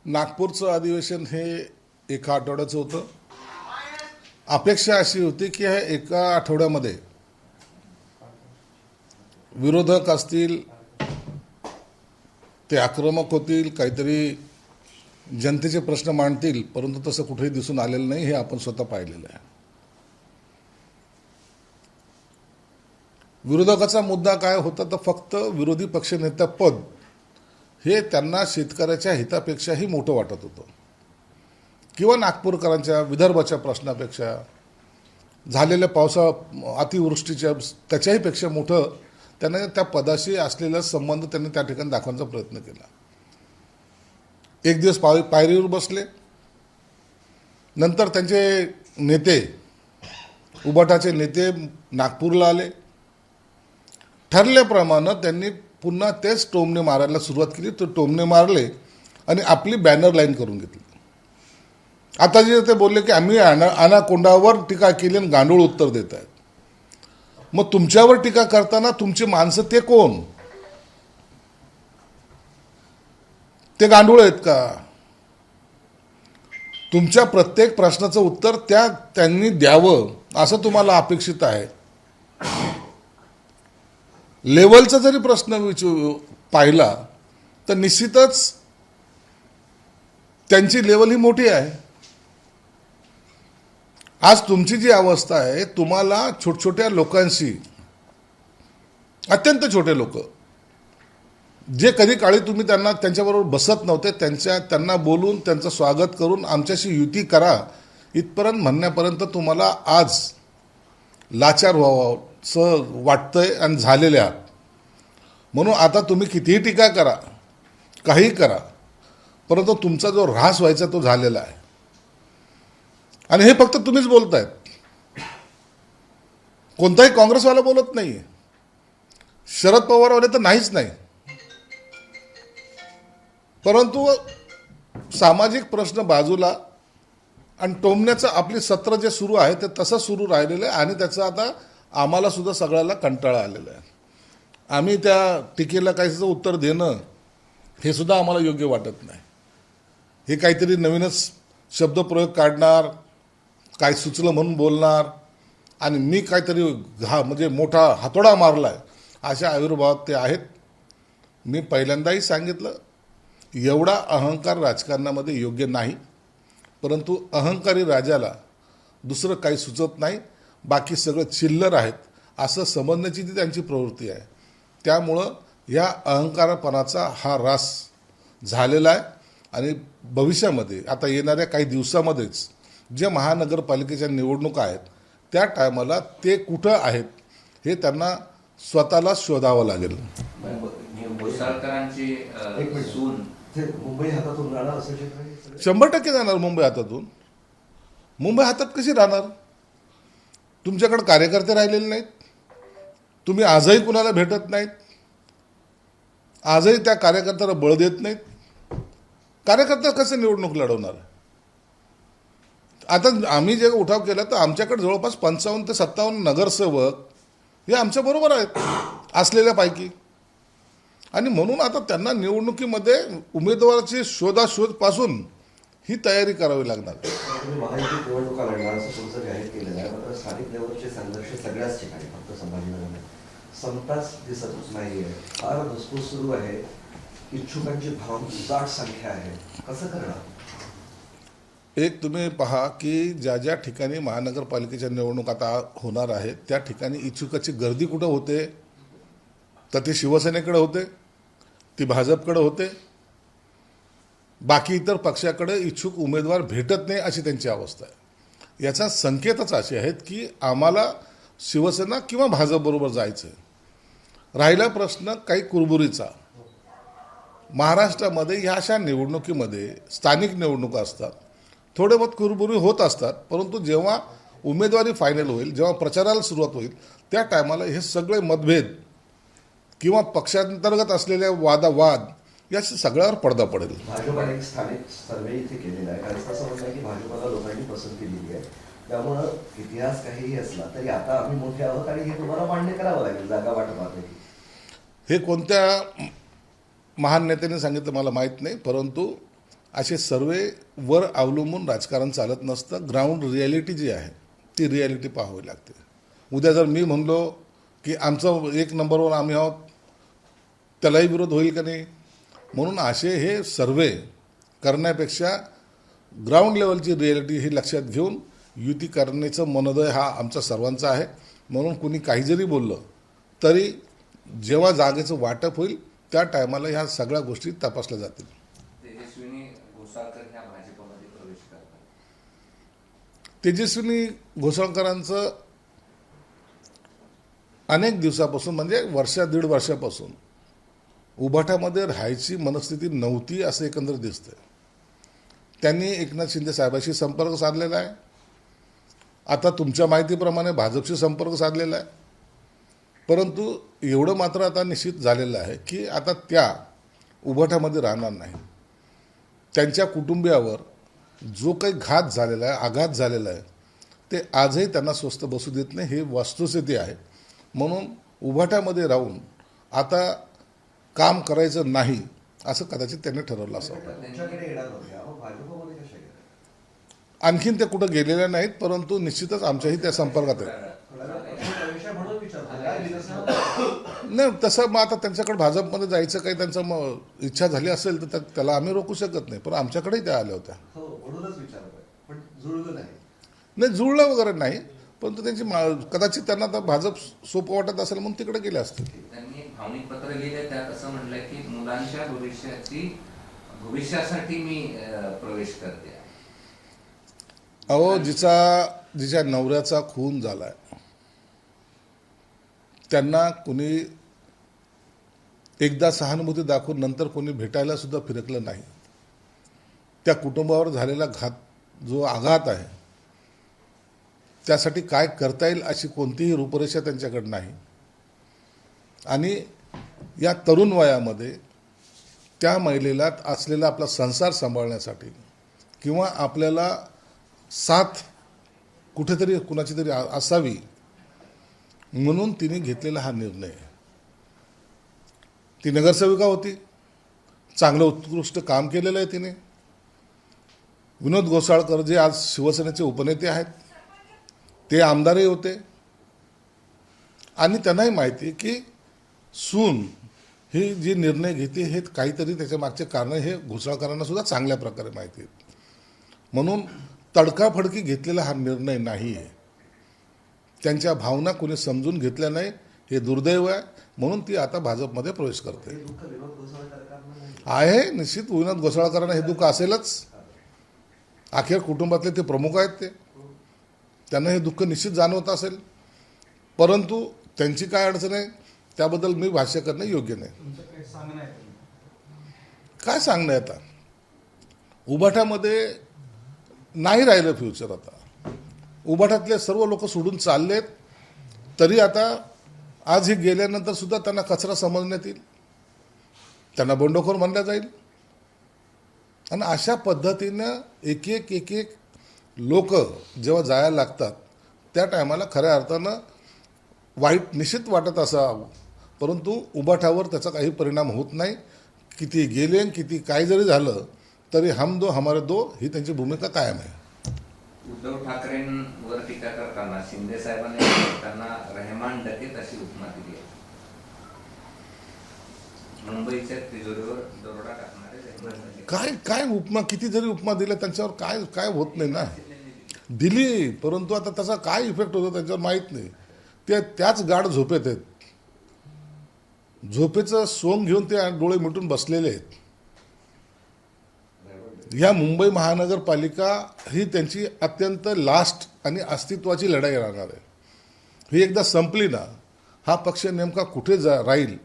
नागपूरचं अधिवेशन हे एका आठवड्याचं होतं. अपेक्षा अशी होती की ह्या एका आठवड्यामध्ये विरोधक असतील ते आक्रमक होतील, काहीतरी जनतेचे प्रश्न मांडतील, परंतु तसं कुठेही दिसून आलेलं नाही. हे आपण स्वतः पाहिलेलं आहे. विरोधकाचा मुद्दा काय होता तर फक्त विरोधी पक्षनेता पद हे त्यांना शेतकऱ्याच्या हितापेक्षाही मोठं वाटत होतं, किंवा नागपूरकरांच्या विदर्भाच्या प्रश्नापेक्षा, झालेल्या अतिवृष्टीच्या त्याच्याही पेक्षा मोठं त्यांना त्या पदाशी असलेला संबंध त्यांनी त्या ठिकाणी दाखवण्याचा प्रयत्न केला. एक दिवस पायरीवर बसले, नंतर त्यांचे नेते, उबाटाचे नेते नागपूरला आले. ठरल्याप्रमाणे त्यांनी पुन्हा तेच टोमणे मारायला सुरुवात केली. तो टोमणे मारले आणि आपली बॅनर लाईन करून घेतली. आता जे ते बोलले की आम्ही अनाकोंडावर टीका केली आणि गांडूळ उत्तर देत आहेत. मग तुमच्यावर टीका करताना तुमची माणसं ते कोण? ते गांडूळ आहेत का? तुमच्या प्रत्येक प्रश्नाचं उत्तर त्यांनी द्यावं असं तुम्हाला अपेक्षित आहे. लेवलचा जरी प्रश्न पाहिला तर निश्चितच त्यांची लेवल ही मोठी आहे. आज तुमची जी अवस्था आहे, तुम्हाला छोट्या लोकांशी, अत्यंत छोटे लोक जे कधी काळी तुम्ही त्यांच्याबरोबर बसत नव्हते, त्यांना बोलून त्यांचं स्वागत करून आमच्याशी युती करा इथपर्यंत म्हणण्यापर्यंत तुम्हाला आज लाचार व्हावंसं वाटतंय आणि झालेले आहात. म्हणून आता तुम्ही कितीही टीका करा, काही करा, परंतु तुमचा जो ऱ्हास व्हायचा तो झालेला आहे. आणि हे फक्त तुम्हीच बोलतायत, कोणताही काँग्रेसवाला बोलत नाही, शरद पवारवाले तर नाहीच नाही. परंतु सामाजिक प्रश्न बाजूला आणि टोमण्याचं आपली सत्र जे सुरू आहे ते तसं सुरू राहिलेलं आहे. आणि त्याचं आता आम्हाला सुद्धा सगळ्याला कंटाळा आलेला आहे. आम्ही त्या टीकेला काहीच उत्तर देणं हे सुद्धा आम्हाला योग्य वाटत नाही. हे काहीतरी नवीनच शब्दप्रयोग काढणार, काय सुचलं म्हणून बोलणार आणि मी काहीतरी म्हणजे मोठा हातोडा मारलाय अशा आविर्भावात ते आहेत. मी पहिल्यांदाही सांगितलं, एवढा अहंकार राजकारणामध्ये योग्य नाही. परंतु अहंकारी राजाला दुसरं काही सुचत नाही, बाकी सगळं चिल्लर आहेत असं समजण्याची ती त्यांची प्रवृत्ती आहे. त्यामुळं या अहंकारपणाचा हा ऱ्हास झालेला आहे. आणि भविष्यामध्ये आता येणाऱ्या काही दिवसामध्येच जे महानगरपालिकेच्या निवडणुका आहेत त्या टायमाला ते कुठं आहेत हे त्यांना स्वतःला शोधावं लागेल. मुंबई हातातून राहणार 100% जाणार. मुंबई हातातून. मुंबई हातात कशी राहणार? तुमच्याकडे कार्यकर्ते राहिलेले नाहीत, तुम्ही आजही कुणाला भेटत नाहीत, आजही त्या कार्यकर्त्याला बळ देत नाहीत. कार्यकर्ता कसे निवडणूक लढवणार? आता आम्ही जे उठाव केला तर आमच्याकडे जवळपास 55 ते 57 नगरसेवक हे आमच्या बरोबर आहेत असलेल्यापैकी. आणि म्हणून आता त्यांना निवडणुकीमध्ये उमेदवाराची शोधाशोध पासून ही तयारी करावी लागणार. महायुतीत निवडणुका लढणार असं तुमचं जाहीर केलेलं आहे. मात्र स्थानिक लेवलचे संघर्ष सगळ्याच ठिकाणी, फक्त संभाजीनगरमध्ये संपताच दिसतच नाहीये. फार धुसफूस सुरू आहे. इच्छुकांची दाट संख्या आहे. कसं करणार? एक तुम्ही पहा की ज्या ठिकाणी महानगरपालिकेच्या निवडणूक आता होणार आहेत त्या ठिकाणी इच्छुकाची गर्दी कुठं होते तर ते शिवसेनेकडे होते, ती भाजपकडे होते. बाकी इतर पक्षाकडे इच्छुक उमेदवार भेटत नाही अशी त्यांची अवस्था आहे. याचा संकेतच असे आहेत की आम्हाला शिवसेना किंवा भाजपबरोबर जायचं. राहिला प्रश्न काही कुरबुरीचा. महाराष्ट्रामध्ये ह्या अशा निवडणुकीमध्ये स्थानिक निवडणुका असतात, थोडे बहुत कुरबुरी होत असतात, परंतु जेव्हा उमेदवारी फायनल होईल, जेव्हा प्रचाराला सुरुवात होईल त्या टायमाला हे सगळे मतभेद किंवा पक्षांतर्गत असलेल्या वादावाद या सगळ्यावर पडदा पडेल. भाजपाने एक स्थानिक सर्वे इथे केलेला आहे. कारण असं म्हणणं आहे की भाजपाला लोकांनी पसंती दिली आहे, त्यामुळं इतिहास काहीही असला तरी आता आम्ही मोठे आहोत आणि हे तुम्हाला मान्य करावं लागेल जागा वाटपात. हे कोणत्या महान नेत्याने सांगितलं मला माहीत नाही, परंतु असे सर्वे वर अवलंबून राजकारण चालत नसतं. ग्राउंड रिॲलिटी जी आहे ती रिॲलिटी पाहावी लागते. उद्या जर मी म्हणलो की आमचं 1 नंबरवर आम्ही आहोत, त्यालाही विरोध होईल का नाही. म्हणून असे हे सर्वे करण्यापेक्षा ग्राउंड लेवलची रिॲलिटी ही लक्षात घेऊन युती करण्याचं मनोदय हा आमचा सर्वांचा आहे. म्हणून कुणी काही जरी बोललं तरी जेव्हा जागेचं वाटप होईल त्या टायमाला ह्या सगळ्या गोष्टी तपासल्या जातील. तेजस्विनी घोसाळकर ह्या भाजपमध्ये प्रवेश करतात. तेजस्विनी घोसाळकरांचं अनेक दिवसापासून म्हणजे दीड वर्षापासून उभाटामध्ये राहायची मनस्थिती नव्हती असं एकंदर दिसतंय. त्यांनी एकनाथ शिंदे साहेबांशी संपर्क साधलेला आहे. आता तुमच्या माहितीप्रमाणे भाजपशी संपर्क साधलेला आहे. परंतु एवढं मात्र आता निश्चित झालेलं आहे की आता त्या उभाटामध्ये राहणार नाही. त्यांच्या कुटुंबियावर जो काही घात झालेला आहे, आघात झालेला आहे, ते आजही त्यांना स्वस्थ बसू देत नाही. ही वस्तुस्थिती आहे. म्हणून उभाटामध्ये राहून आता काम करायचं नाही असं कदाचित त्यांनी ठरवलं असावं. त्यांच्याकडे येणार होते, मग भाजपमध्ये कशा गेल्या? आणखीन ते कुठं गेलेल्या नाहीत, परंतु निश्चितच आमच्याही त्या संपर्कात आहेत. प्रवेश म्हणून विचारतो, काय निदर्शनास? नाही तसं मग आता त्यांच्याकडे भाजपमध्ये जायचं काही त्यांचं इच्छा झाली असेल तर त्याला आम्ही रोखू शकत नाही. पण आमच्याकडेही त्या आल्या होत्या. हो, म्हणूनच विचारतोय, पण जुळलं नाही. नाही जुळलं वगैरे नाही, परंतु त्यांची कदाचित त्यांना आता भाजप सोपं वाटत असेल म्हणून तिकडे गेले असतील. त्यांनी एक भावनिक पत्र लिहिलंय, त्यात असं म्हटलंय की मुलांच्या भविष्यासाठी मी प्रवेश करते. अहो जिच्या नवऱ्याचा खून झालाय त्यांना कुणी एकदा सहानुभूती दाखवून नंतर कोणी भेटायला सुद्धा फिरकलं नाही. त्या कुटुंबावर झालेला जो आघात आहे त्यासाठी काय करता येईल अशी कोणतीही रूपरेषा त्यांच्याकडे नाही. आणि या तरुण वयामध्ये त्या महिलेला असलेला आपला संसार सांभाळण्यासाठी किंवा आपल्याला साथ कुठेतरी कुणाची तरी असावी म्हणून तिने घेतलेला हा निर्णय. ती नगरसेविका होती, चांगलं उत्कृष्ट काम केलेलं आहे तिने. विनोद घोसाळकर जे आज शिवसेनेचे उपनेते आहेत ते आमदारही होते आणि त्यांनाही माहिती आहे की सून ही जी निर्णय घेते हे काहीतरी त्याच्या मागचे कारण हे घोसाळकरांना सुद्धा चांगल्या प्रकारे माहिती आहेत. म्हणून तडकाफडकी घेतलेला हा निर्णय नाही आहे. त्यांच्या भावना कोणी समजून घेतल्या नाही, हे दुर्दैव आहे. म्हणून ती आता भाजपमध्ये प्रवेश करते. हे दुःख विनोद घोसाळकरांना नाही. आहे निश्चित विनोद घोसाळकरांना हे दुःख असेलच. अखेर कुटुंबातले ते प्रमुख आहेत, त्यांना हे दुःख निश्चित जाणवत असेल. परंतु त्यांची काय अडचण आहे त्याबद्दल मी भाष्य करणं योग्य नाही. काय सांगणं आहे आता. उभाटामध्ये नाही राहिलं फ्युचर. आता उभाटातले सर्व लोक सोडून चाललेत, तरी आता आज हे गेल्यानंतर सुद्धा त्यांना कचरा समजण्यात येईल, त्यांना बंडखोर मानल्या जाईल. आणि अशा पद्धतीनं एक एक लोक जेव्हा जायला लागतात त्या टायमाला खऱ्या अर्थानं वाईट निश्चित वाटत असावं, परंतु उभाटावर त्याचा काही परिणाम होत नाही. किती गेले किती काय जरी झालं तरी हम दो हमारे दो ही त्यांची भूमिका कायम आहे. उद्धव ठाकरेंवर टीका करताना शिंदे साहेबांनी त्यांना रहमान डकेत अशी उपमा दिली आहे. मुंबईच्या तिजोरीवर दरोडा टाकणारे काय काय उपमा किती जरी उपमा दिल्या त्यांच्यावर काय काय होत नाही ना. दिली परंतु आता त्याचा काय इफेक्ट होतो त्यांच्यावर माहीत नाही. ते त्याच गाढ झोपेत आहेत. झोपेचं सोंग घेऊन ते डोळे मिटून बसलेले आहेत. या मुंबई महानगरपालिका ही त्यांची अत्यंत लास्ट आणि अस्तित्वाची लढाई राहणार आहे. ही एकदा संपली ना हा पक्ष नेमका कुठे राहील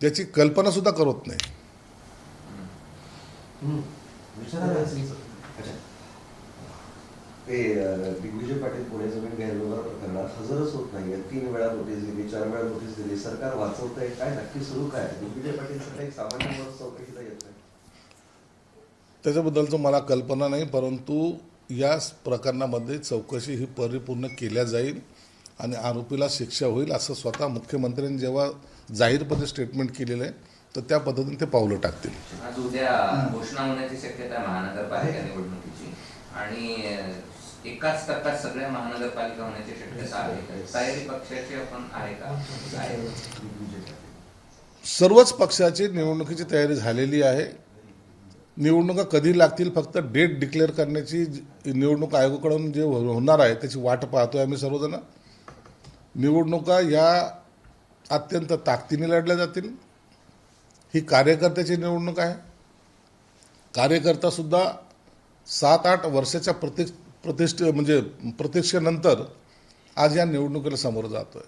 याची कल्पना सुद्धा करत नाही. ते दिग्विजय पाटील पुणे जमीन गैरव्यवहार प्रकरणात हजरच होत नाहीये. 3 वेळा नोटीस दिली, 4 वेळा नोटीस दिली. सरकार वाचवतंय काय, नक्की सुरू काय? दिग्विजय पाटील काही सामान्य माणूस चौकशीला येत नाही. त्याच्याबद्दलचं मला कल्पना नाही, परंतु या प्रकरणामध्ये चौकशी ही परिपूर्ण केल्या जाईल आणि आरोपीला शिक्षा होईल असं स्वतः मुख्यमंत्र्यांनी जेव्हा जाहीरपणे स्टेटमेंट केलेलं आहे तर त्या पद्धतीने ते पावलं टाकतील. आज उद्या घोषणा होण्याची शक्यता आहे महानगरपालिका निवडणुकीची आणि एकाच टप्प्यात सगळ्या महानगरपालिका होण्याची शक्यता आहे. तयारी पक्षाची आपण आहे का? आहे. सर्वच पक्षाची निवडणुकीची तयारी झालेली आहे. निवडणुका कधी लागतील फक्त डेट डिक्लेअर करण्याची निवडणूक आयोगाकडून जे होणार आहे त्याची वाट पाहतोय आम्ही सर्वजण. निवडणुका या अत्यंत ताकदीने लढल्या जातील. ही कार्यकर्त्याची निवडणूक आहे. कार्यकर्ता सुद्धा 7-8 वर्षाच्या प्रतीक्षेनंतर आज या निवडणुकीला समोर जातोय.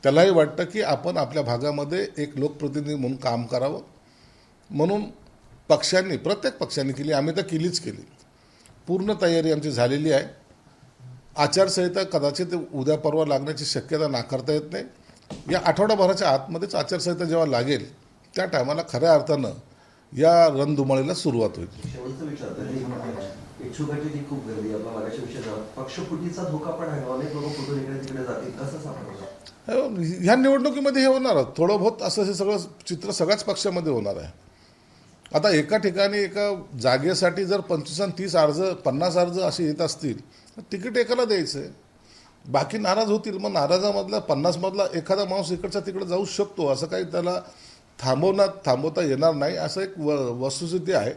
त्यालाही वाटतं की आपण आपल्या भागामध्ये एक लोकप्रतिनिधी म्हणून काम करावं. म्हणून पक्षांनी, प्रत्येक पक्षांनी केली, आम्ही तर केलीच केली. पूर्ण तयारी आमची झालेली आहे. आचारसंहिता कदाचित उद्या परवा लागण्याची शक्यता नाकारता येत नाही. या आठवडाभराच्या आतमध्येच आचारसंहिता जेव्हा लागेल त्या टायमाला खऱ्या अर्थानं या रणधुमाळीला सुरुवात होईल. शेवटचं विचारतो, इच्छुकाची जी खूप गर्दी आपला मागाशी विषय झाला, पक्षफुटीचा धोका पण आहे. अनेक लोक फुटून इकडे तिकडे जातील, कसं सापडतं? ह्या निवडणुकीमध्ये हे होणार थोडं बहुत असं हे सगळं चित्र सगळ्याच पक्षामध्ये होणार आहे. आता एका ठिकाणी एका जागेसाठी जर 25 आणि 30 अर्ज, 50 अर्ज असे येत असतील तर तिकीट एकाला द्यायचं आहे. बाकी नाराज होतील. मग नाराजामधला 50मधला एखादा माणूस इकडचा तिकडे जाऊ शकतो. असं काही त्याला थांबवता येणार नाही. असं एक वस्तुस्थिती आहे.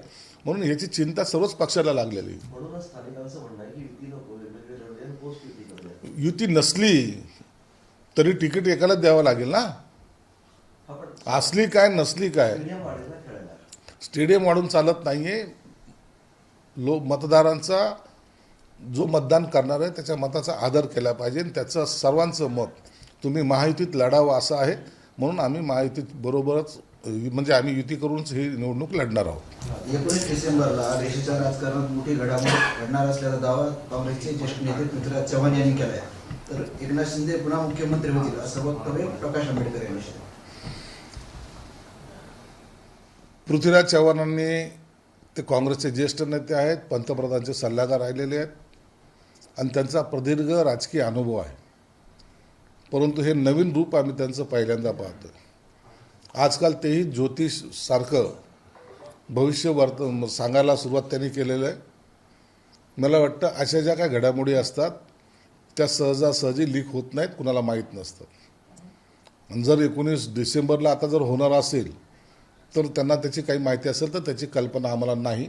म्हणून ह्याची चिंता सर्वच पक्षाला लागलेली आहे. म्हणूनच स्थानिकांचं म्हणणं आहे की युती नको, वेगवेगळे लढवले आणि पोस्ट युती करूया. युती नसली तरी तिकीट एकाला द्यावं लागेल ना. हा, पण असली काय नसली काय, स्टेडियम वाढेल ना खेळायला. स्टेडियम वाढून चालत नाहीये. मतदारांचा जो मतदान करणार आहे त्याच्या मताचा आदर केला पाहिजे आणि त्याचं सर्वांचं मत तुम्ही महायुतीत लढावं असं आहे. म्हणून आम्ही महायुतीत बरोबरच म्हणजे आम्ही युती करूनच ही निवडणूक लढणार आहोत. 19 डिसेंबरला देशाच्या राजकारणात मोठी घडामोड घडणार असल्याचा दावा काँग्रेसचे ज्येष्ठ नेते पृथ्वीराज चव्हाण यांनी केला आहे. तर एकनाथ शिंदे पुन्हा मुख्यमंत्री होतील असं वक्तव्य प्रकाश आंबेडकर यांनी केलं. पृथ्वीराज चव्हाणांनी, ते काँग्रेसचे ज्येष्ठ नेते आहेत, पंतप्रधानांचे सल्लागार राहिलेले आहेत आणि त्यांचा प्रदीर्घ राजकीय अनुभव आहे. परंतु हे नवीन रूप आम्ही त्यांचं पहिल्यांदा पाहतो. आजकाल तेही ज्योतिषसारखं भविष्य सांगायला सुरुवात त्यांनी केलेलं आहे. मला वाटतं अशा ज्या काय घडामोडी असतात त्या सहजासहजी लीक होत नाहीत, कुणाला माहीत नसतं. आणि जर 19 डिसेंबरला आता जर होणार असेल तर त्यांना त्याची काही माहिती असेल तर त्याची कल्पना आम्हाला नाही.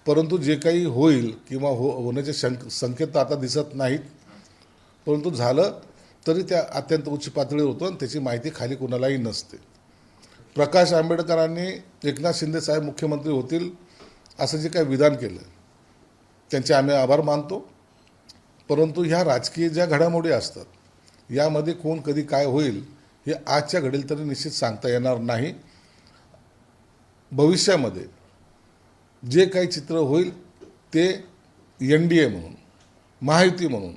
परंतु जे काही होईल किंवा होण्याचे संकेत आता दिसत नाहीत. परंतु झालं तरी त्या अत्यंत उच्च पातळीवर होतं आणि त्याची माहिती खाली कुणालाही नसते. प्रकाश आंबेडकरांनी एकनाथ शिंदे साहेब मुख्यमंत्री होतील असं जे काही विधान केलं त्यांचे आम्ही आभार मानतो. परंतु ह्या राजकीय ज्या घडामोडी असतात यामध्ये कोण कधी काय होईल हे आजच्या घडीला तरी निश्चित सांगता येणार नाही. भविष्यामध्ये जे काही चित्र होईल ते NDA म्हणून, महायुती म्हणून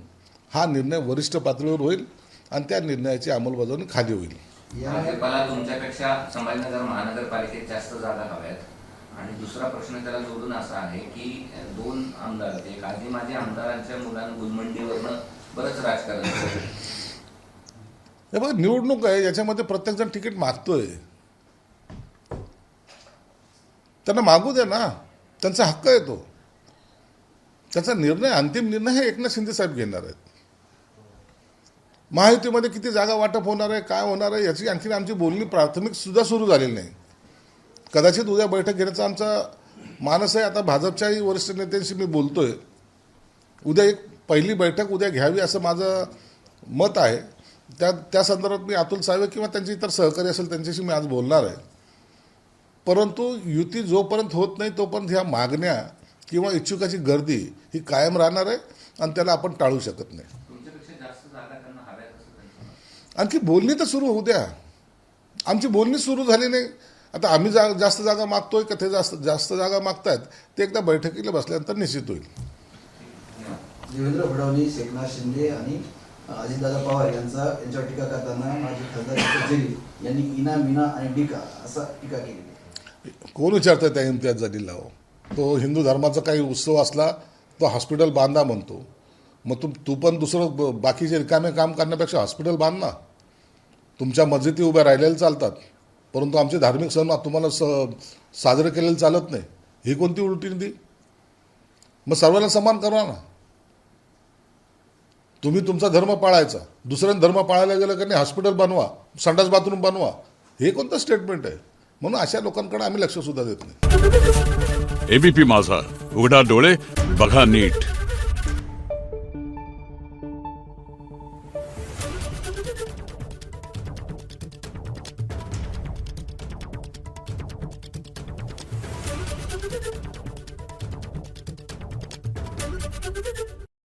हा निर्णय वरिष्ठ पातळीवर होईल आणि त्या निर्णयाची अंमलबजावणी खाली होईल. भाजपाला तुमच्यापेक्षा संभाजीनगर महानगरपालिकेत जास्त जागा हव्यात आणि दुसरा प्रश्न त्याला जोडून असा आहे की 2 आमदार, एक आधी माजी आमदारांच्या मुलांना गुलमंडीवरनं बरंच राजकारण आहे. हे बघा, निवडणूक आहे, याच्यामध्ये प्रत्येकजण तिकीट मागतोय. त्यांना मागू द्या ना, त्यांचा हक्क आहे तो. त्याचा निर्णय, अंतिम निर्णय हे एकनाथ शिंदे साहेब घेणार आहेत. महायुतीमध्ये किती जागा वाटप होणार आहे, काय होणार आहे याची आणखी आमची बोलणी प्राथमिक सुद्धा सुरू झालेली नाही. कदाचित उद्या बैठक घेण्याचा आमचा मानस आहे. आता भाजपच्याही वरिष्ठ नेत्यांशी मी बोलतोय. उद्या एक पहिली बैठक उद्या घ्यावी असं माझं मत आहे. त्या संदर्भात मी अतुल सावे किंवा त्यांचे इतर सहकारी असेल त्यांच्याशी मी आज बोलणार आहे. परंतु युती जोपर्यंत होत नाही तोपर्यंत ह्या मागण्या किंवा इच्छुकाची गर्दी ही कायम राहणार आहे आणि त्याला आपण टाळू शकत नाही. तुमच्यापेक्षा जास्त जागा त्यांना हव्यात असं त्यांचं मत. आणखी बोलणी तर सुरू होऊ द्या. आमची बोलणी सुरू झाली नाही. आता आम्ही जास्त जागा मागतोय का ते जास्त जागा मागतायत ते एकदा बैठकीला बसल्यानंतर निश्चित होईल. देवेंद्र फडणवीस, एकनाथ शिंदे आणि अजितदादा पवार यांच्यावर टीका करताना माजी खासदार इम्तियाज जलील यांनी इना, मीना आणि डिका असा टीका केली. कोण विचारतंय त्या इम्तियाज जलीलला? तो हिंदू धर्माचा काही उत्सव असला तो हॉस्पिटल बांधा म्हणतो. मग तू पण दुसरं बाकीचे रिकामे काम करण्यापेक्षा हॉस्पिटल बांध ना. तुमच्या मस्जिदी उभ्या राहिलेल्या चालतात. परंतु आमचे धार्मिक सण तुम्हाला साजरे केलेले चालत नाही, ही कोणती उलटी नीती? मग सर्वांना समान करा ना. तुम्ही तुमचा धर्म पाळायचा, दुसऱ्याने धर्म पाळायला गेलं का नाही हॉस्पिटल बनवा, संडास बाथरूम बनवा, हे कोणतं स्टेटमेंट आहे? म्हणून अशा लोकांकडे आम्ही लक्ष सुद्धा देत नाही. एबीपी माझा, उघडा डोळे बघा नीट.